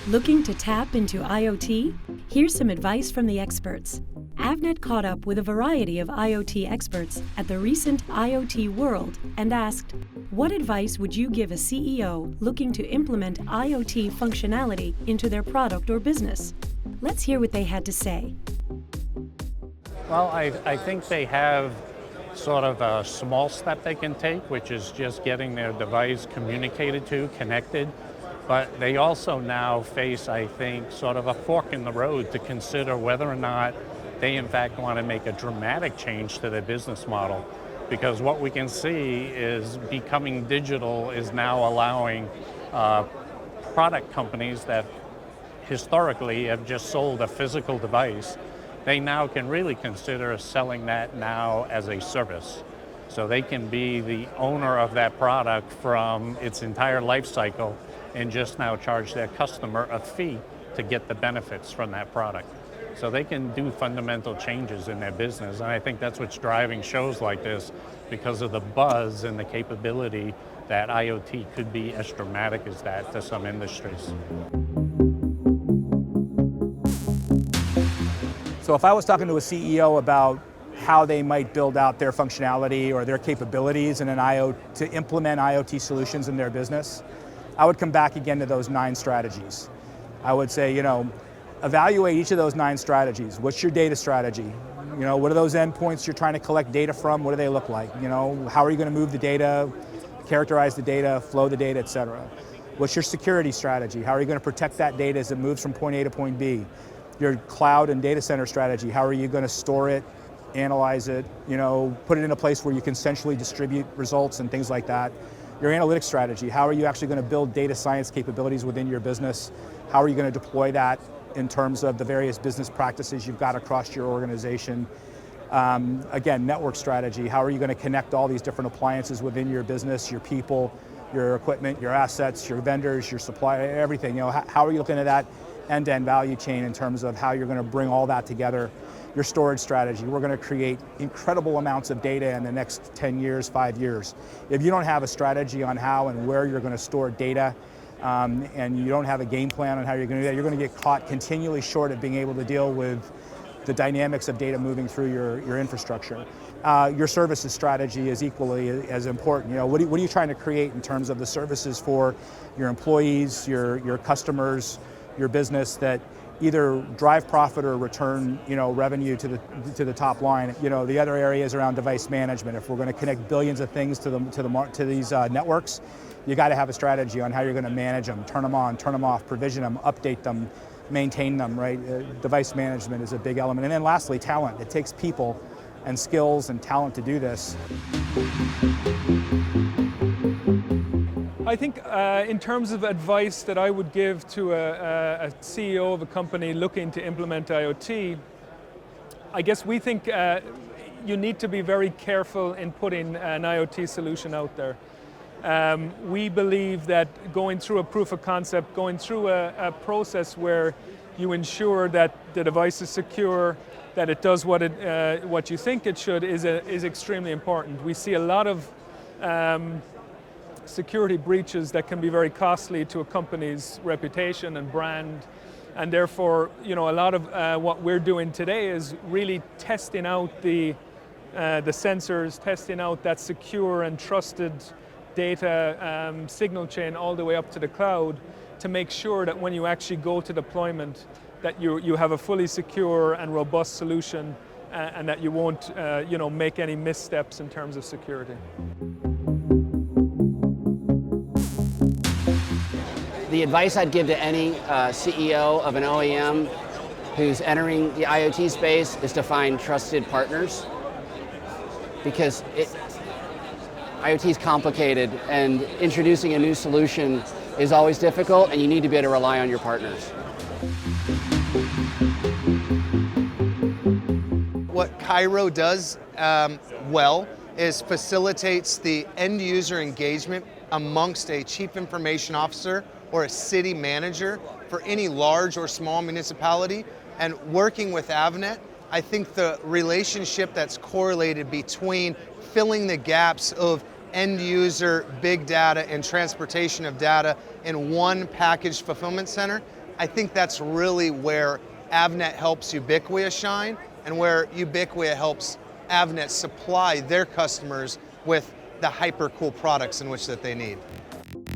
Looking to tap into IoT? Here's some advice from the experts. Avnet caught up with a variety of IoT experts at the recent IoT World and asked, what advice would you give a CEO looking to implement IoT functionality into their product or business? Let's hear what they had to say. Well, I think they have sort of a small step they can take, which is just getting their device communicated to, connected. But they also now face, I think, sort of a fork in the road to consider whether or not they in fact want to make a dramatic change to their business model. Because what we can see is becoming digital is now allowing product companies that historically have just sold a physical device, they now can really consider selling that now as a service. So they can be the owner of that product from its entire life cycle and just now charge their customer a fee to get the benefits from that product. So they can do fundamental changes in their business, and I think that's what's driving shows like this, because of the buzz and the capability that IoT could be as dramatic as that to some industries. So if I was talking to a CEO about how they might build out their functionality or their capabilities in an to implement IoT solutions in their business, I would come back again to those 9 strategies. I would say, evaluate each of those 9 strategies. What's your data strategy? What are those endpoints you're trying to collect data from? What do they look like? How are you going to move the data, characterize the data, flow the data, et cetera? What's your security strategy? How are you going to protect that data as it moves from point A to point B? Your cloud and data center strategy, how are you going to store it, analyze it, put it in a place where you can centrally distribute results and things like that. Your analytics strategy, how are you actually going to build data science capabilities within your business? How are you going to deploy that in terms of the various business practices you've got across your organization? Again, network strategy, how are you going to connect all these different appliances within your business, your people, your equipment, your assets, your vendors, your supply, everything? How are you looking at that end-to-end value chain in terms of how you're going to bring all that together? Your storage strategy, we're going to create incredible amounts of data in the next 10 years, 5 years. If you don't have a strategy on how and where you're going to store data, and you don't have a game plan on how you're going to do that, you're going to get caught continually short of being able to deal with the dynamics of data moving through your infrastructure. Your services strategy is equally as important. What are you trying to create in terms of the services for your employees, your customers, your business that either drive profit or return, revenue to the top line. The other areas around device management. If we're going to connect billions of things to these networks, you got to have a strategy on how you're going to manage them, turn them on, turn them off, provision them, update them, maintain them. Right? Device management is a big element. And then lastly, talent. It takes people and skills and talent to do this. I think in terms of advice that I would give to a CEO of a company looking to implement IoT, I guess we think you need to be very careful in putting an IoT solution out there. We believe that going through a proof of concept, going through a process where you ensure that the device is secure, that it does what you think it should is extremely important. We see a lot of security breaches that can be very costly to a company's reputation and brand, and therefore, a lot of what we're doing today is really testing out the sensors, testing out that secure and trusted data signal chain all the way up to the cloud to make sure that when you actually go to deployment, that you have a fully secure and robust solution, and that you won't, make any missteps in terms of security. The advice I'd give to any CEO of an OEM who's entering the IoT space is to find trusted partners, because IoT is complicated and introducing a new solution is always difficult, and you need to be able to rely on your partners. What Cairo does well is facilitates the end user engagement amongst a chief information officer or a city manager for any large or small municipality. And working with Avnet, I think the relationship that's correlated between filling the gaps of end user big data and transportation of data in one packaged fulfillment center I think that's really where Avnet helps Ubiquia shine, and where Ubiquia helps Avnet supply their customers with the hyper cool products in which that they need.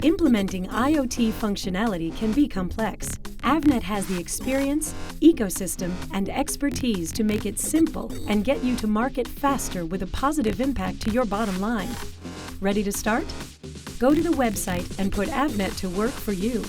Implementing IoT functionality can be complex. Avnet has the experience, ecosystem, and expertise to make it simple and get you to market faster with a positive impact to your bottom line. Ready to start? Go to the website and put Avnet to work for you.